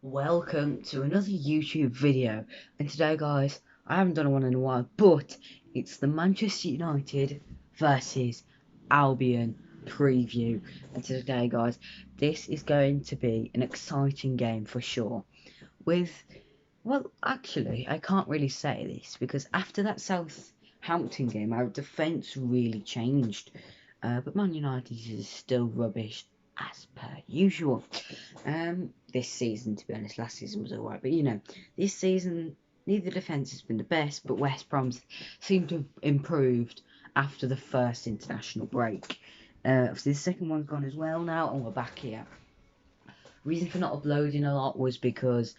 Welcome to another YouTube video, and today guys, I haven't done one in a while, but it's the Manchester United versus Albion preview. And today guys, this is going to be an exciting game for sure. Well actually I can't really say this because after that Southampton game our defence really changed, but Man United is still rubbish as per usual. This season, to be honest, last season was alright, but this season neither defence has been the best, but West Brom's seemed to have improved after the first international break. Obviously the second one's gone as well now, and we're back here. Reason for not uploading a lot was because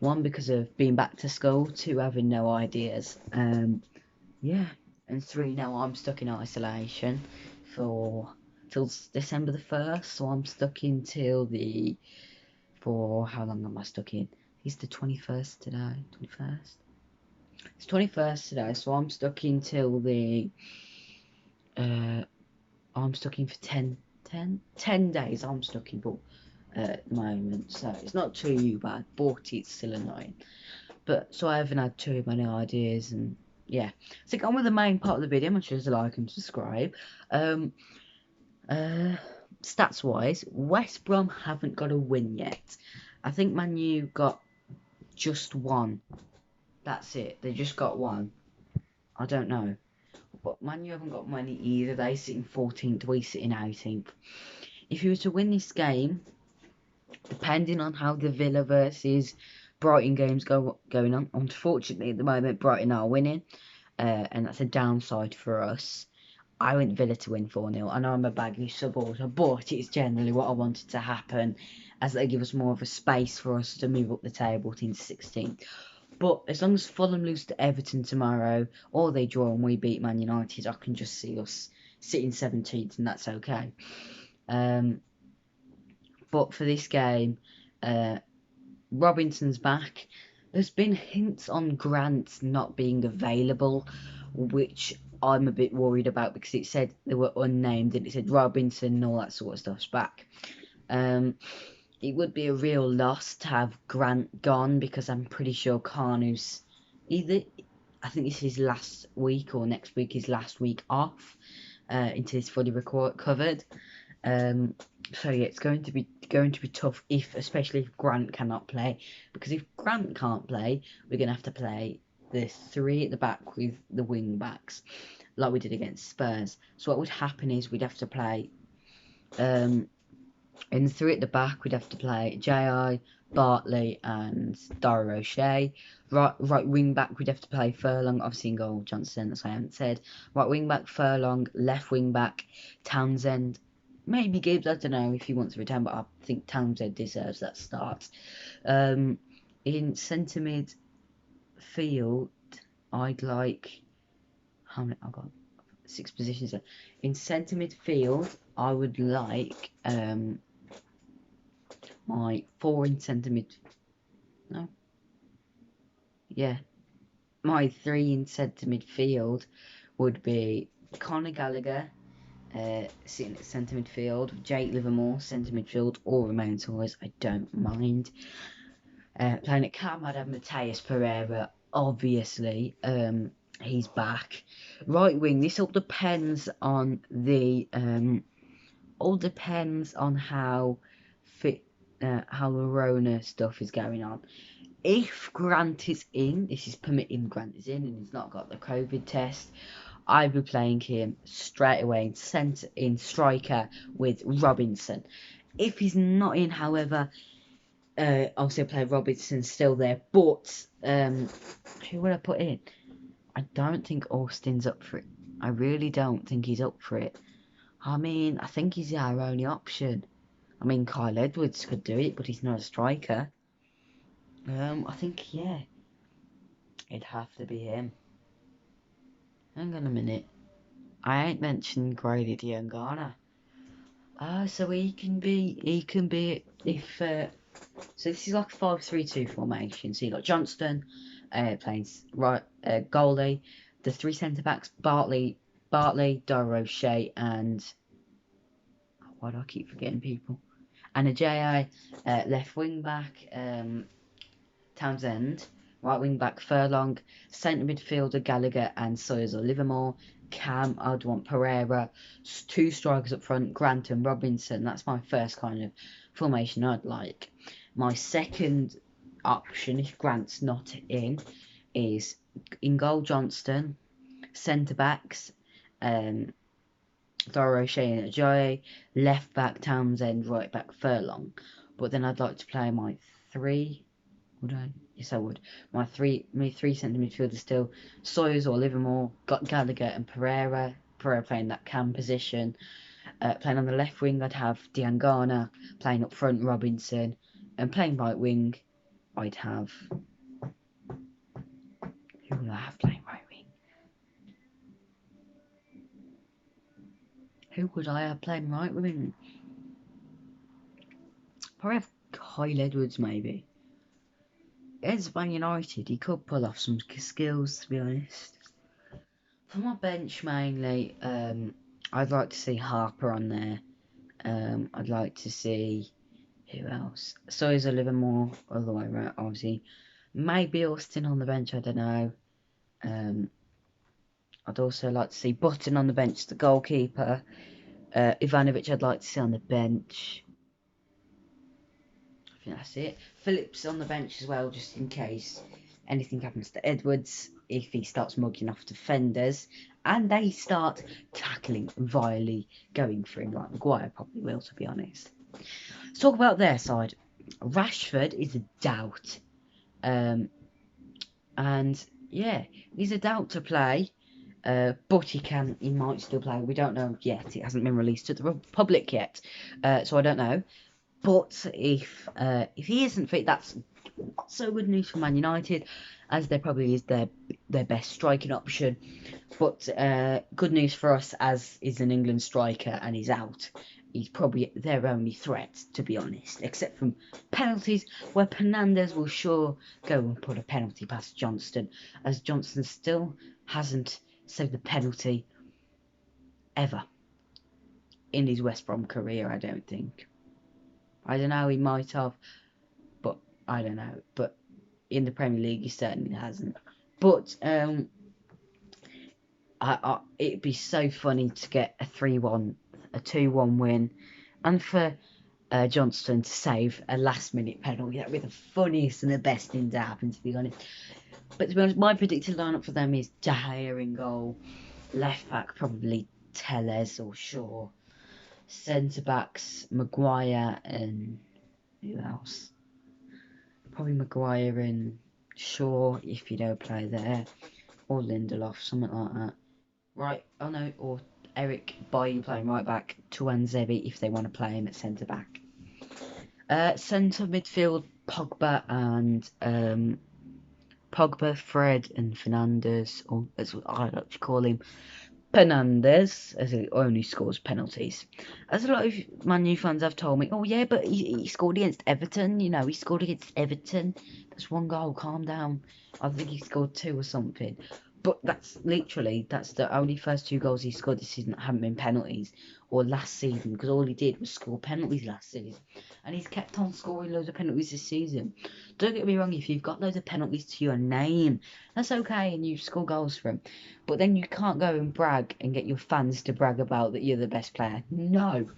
of being back to school, two, having no ideas, yeah, and three, now I'm stuck in isolation till December the 1st, so I'm stuck for how long am I stuck in? It's the 21st today. 21st? It's 21st today, so I'm stuck in till I'm stuck in for 10 days. I'm stuck in, but at the moment, so it's not too bad, but it's still annoying. But so I haven't had too many ideas, and yeah. So get on with the main part of the video. Make sure to like and subscribe. Stats wise, West Brom haven't got a win yet. I think Man U got just one. That's it. They just got one. I don't know. But Man U haven't got many either. They sit in 14th, we sit in 18th. If you were to win this game, depending on how the Villa versus Brighton games going on, unfortunately at the moment Brighton are winning, and that's a downside for us. I want Villa to win 4-0. I know I'm a Bagley supporter, but it's generally what I wanted to happen, as they give us more of a space for us to move up the table into 16th. But as long as Fulham lose to Everton tomorrow, or they draw and we beat Man United, I can just see us sitting 17th, and that's okay. But for this game, Robinson's back. There's been hints on Grant not being available, which I'm a bit worried about because it said they were unnamed and it said Robinson and all that sort of stuff's back. It would be a real loss to have Grant gone because I'm pretty sure Carnu's I think this is last week or next week is last week off until he's fully recovered. So yeah, it's going to be tough especially if Grant cannot play, because if Grant can't play, we're gonna have to play the three at the back with the wing backs, like we did against Spurs. So what would happen is we'd have to play in the three at the back. We'd have to play J.I., Bartley, and Dara O'Shea. Right wing back, we'd have to play Furlong, obviously in goal, Johnson, as I haven't said. Right wing back, Furlong. Left wing back, Townsend. Maybe Gibbs, I don't know if he wants to return, but I think Townsend deserves that start. In centre mid field, I'd like... How many? I've got 6 positions there. In centre midfield, I would like my 4 in centre mid... No? Yeah. My 3 in centre midfield would be Conor Gallagher, sitting at centre midfield, Jake Livermore, centre midfield, or Romain Torres, I don't mind. Playing at Cam, I'd have Mateus Pereira, obviously. He's back. Right wing, this all depends on how fit, how the Rona stuff is going on. If Grant is in, this is permitting Grant is in and he's not got the COVID test, I'd be playing him straight away in striker with Robinson. If he's not in, however, obviously I play Robinson still there, but who would I put in? I don't think Austin's up for it. I really don't think he's up for it. I mean, I think he's our only option. I mean, Kyle Edwards could do it, but he's not a striker. I think, yeah, it'd have to be him. Hang on a minute. I ain't mentioned Grady Diangana. So he can be, if, so this is like a 5-3-2 formation. So you got Johnston, playing right, goalie, the 3 centre-backs, Bartley, Dara O'Shea, and, why do I keep forgetting people? And Ajayi, left wing back, Townsend, right wing back Furlong, centre midfielder Gallagher and Sawyers or Livermore, Cam, I'd want Pereira, 2 strikers up front, Grant and Robinson. That's my first kind of formation I'd like. My second option, if Grant's not is in goal Johnston, centre backs, Dara O'Shea and Ajayi, left back Townsend, right back Furlong. But then I'd like to play my 3. Would I? Yes, I would. My three centre midfielders still: Sawyers or Livermore, got Gallagher and Pereira. Pereira playing that cam position. Playing on the left wing, I'd have Diangana. Playing up front, Robinson. And playing right wing, I'd have. Who would I have playing right wing? Who would I have playing right wing? Probably have Kyle Edwards, maybe. It's Man United. He could pull off some skills, to be honest. For my bench, mainly, I'd like to see Harper on there. I'd like to see who else. Sawyers or Livermore, all the way around, obviously. Maybe Austin on the bench, I don't know. I'd also like to see Button on the bench, the goalkeeper. Ivanovic, I'd like to see on the bench. I think that's it. Phillips on the bench as well, just in case anything happens to Edwards if he starts mugging off defenders and they start tackling vilely, going for him like Maguire probably will, to be honest. Let's talk about their side. Rashford is a doubt. And yeah, he's a doubt to play. But he might still play. We don't know yet. It hasn't been released to the public yet. So I don't know. But if he isn't fit, that's not so good news for Man United, as there probably is their best striking option. But good news for us, as is an England striker and he's out. He's probably their only threat, to be honest, except from penalties, where Fernandes will sure go and put a penalty past Johnston, as Johnston still hasn't saved a penalty ever in his West Brom career, I don't think. I don't know, he might have, but I don't know. But in the Premier League, he certainly hasn't. But it'd be so funny to get a 3-1, a 2-1 win, and for Johnston to save a last-minute penalty. That'd be the funniest and the best thing to happen, to be honest. But to be honest, my predicted lineup for them is De Gea in goal, left back probably Telles or Shaw, centre backs Maguire and who else? Probably Maguire and Shaw if you don't play there, or Lindelof, something like that. Right, oh no, or Eric Bailly playing right back, Tuanzebe if they want to play him at centre back. Centre midfield Pogba and Pogba, Fred and Fernandes, or as I like to call him, Fernandes, as he only scores penalties. As a lot of Man U fans have told me, oh yeah, but he scored against Everton, you know, he scored against Everton. That's 1 goal, calm down. I think he scored 2 or something. But that's the only first 2 goals he scored this season that haven't been penalties, or last season, because all he did was score penalties last season. And he's kept on scoring loads of penalties this season. Don't get me wrong, if you've got loads of penalties to your name, that's okay, and you score goals for him. But then you can't go and brag and get your fans to brag about that you're the best player. No.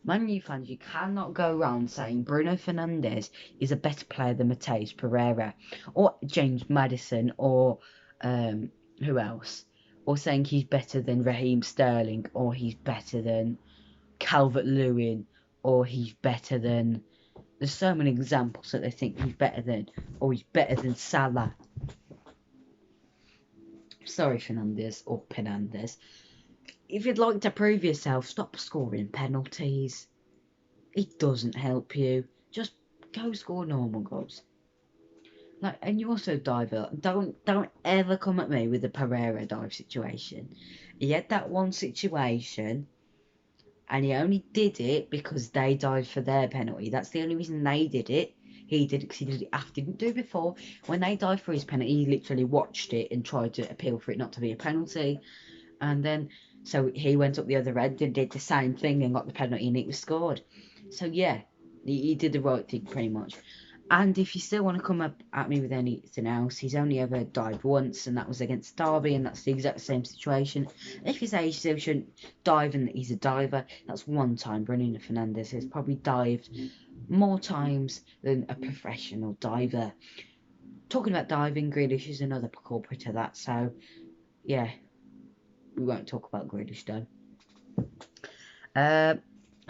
Man U fans, you cannot go around saying Bruno Fernandes is a better player than Matheus Pereira, or James Maddison, or who else? Or saying he's better than Raheem Sterling, or he's better than Calvert-Lewin, or he's better than... There's so many examples that they think he's better than, or he's better than Salah. Sorry, Fernandes, or Penandes. If you'd like to prove yourself, stop scoring penalties. It doesn't help you. Just go score normal goals. Like, and you also dive up. Don't ever come at me with the Pereira dive situation. He had that one situation, and he only did it because they dived for their penalty. That's the only reason they did it. He did it because he did it after. He didn't do it before. When they dived for his penalty, he literally watched it and tried to appeal for it not to be a penalty. And then, so he went up the other end and did the same thing and got the penalty, and it was scored. So yeah, he did the right thing pretty much. And if you still want to come up at me with anything else, he's only ever dived once, and that was against Derby, and that's the exact same situation. If you say he still shouldn't dive and that he's a diver, that's one time. Bruno Fernandes has probably dived more times than a professional diver. Talking about diving, Grealish is another culprit to that, so yeah, we won't talk about Grealish though.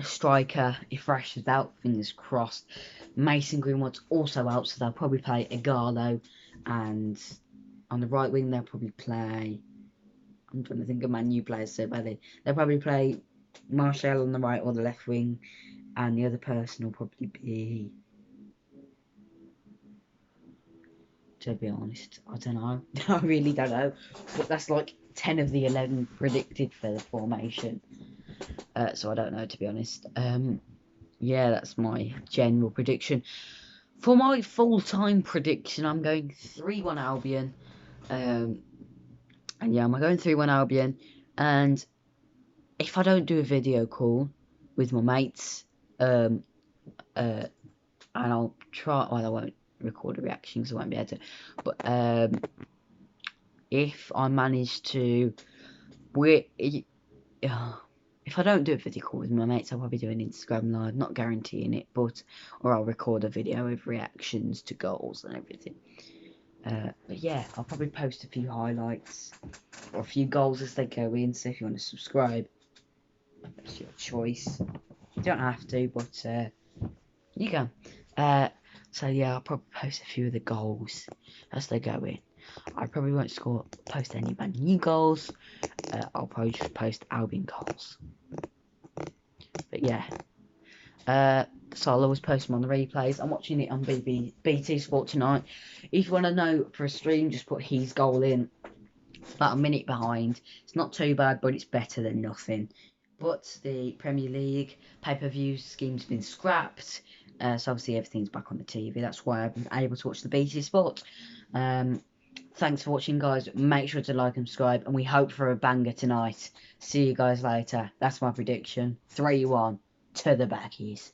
Striker, if Rash is out, fingers crossed. Mason Greenwood's also out, so they'll probably play Ighalo, and on the right wing they'll probably play. I'm trying to think of my new players so badly. They'll probably play Martial on the right or the left wing, and the other person will probably be. To be honest, I don't know. I really don't know. But that's like 10 of the 11 predicted for the formation. So I don't know, to be honest. Yeah, that's my general prediction. For my full-time prediction, I'm going 3-1 Albion. And yeah, I'm going 3-1 Albion. And if I don't do a video call with my mates, and I'll try, well, I won't record a reaction because I won't be able to. But if I manage to, if I don't do a video call with my mates, I'll probably do an Instagram live, not guaranteeing it, or I'll record a video with reactions to goals and everything. But yeah, I'll probably post a few highlights or a few goals as they go in. So if you want to subscribe, that's your choice. You don't have to, but you can. So yeah, I'll probably post a few of the goals as they go in. I probably won't post any Man U goals. I'll probably just post Albion goals. But yeah, so I'll always post them on the replays. I'm watching it on BT Sport tonight. If you want to know for a stream, just put his goal in. About a minute behind. It's not too bad, but it's better than nothing. But the Premier League pay-per-view scheme's been scrapped. So obviously everything's back on the TV. That's why I've been able to watch the BT Sport. Thanks for watching, guys. Make sure to like and subscribe, and we hope for a banger tonight. See you guys later. That's my prediction. 3-1 to the Backies.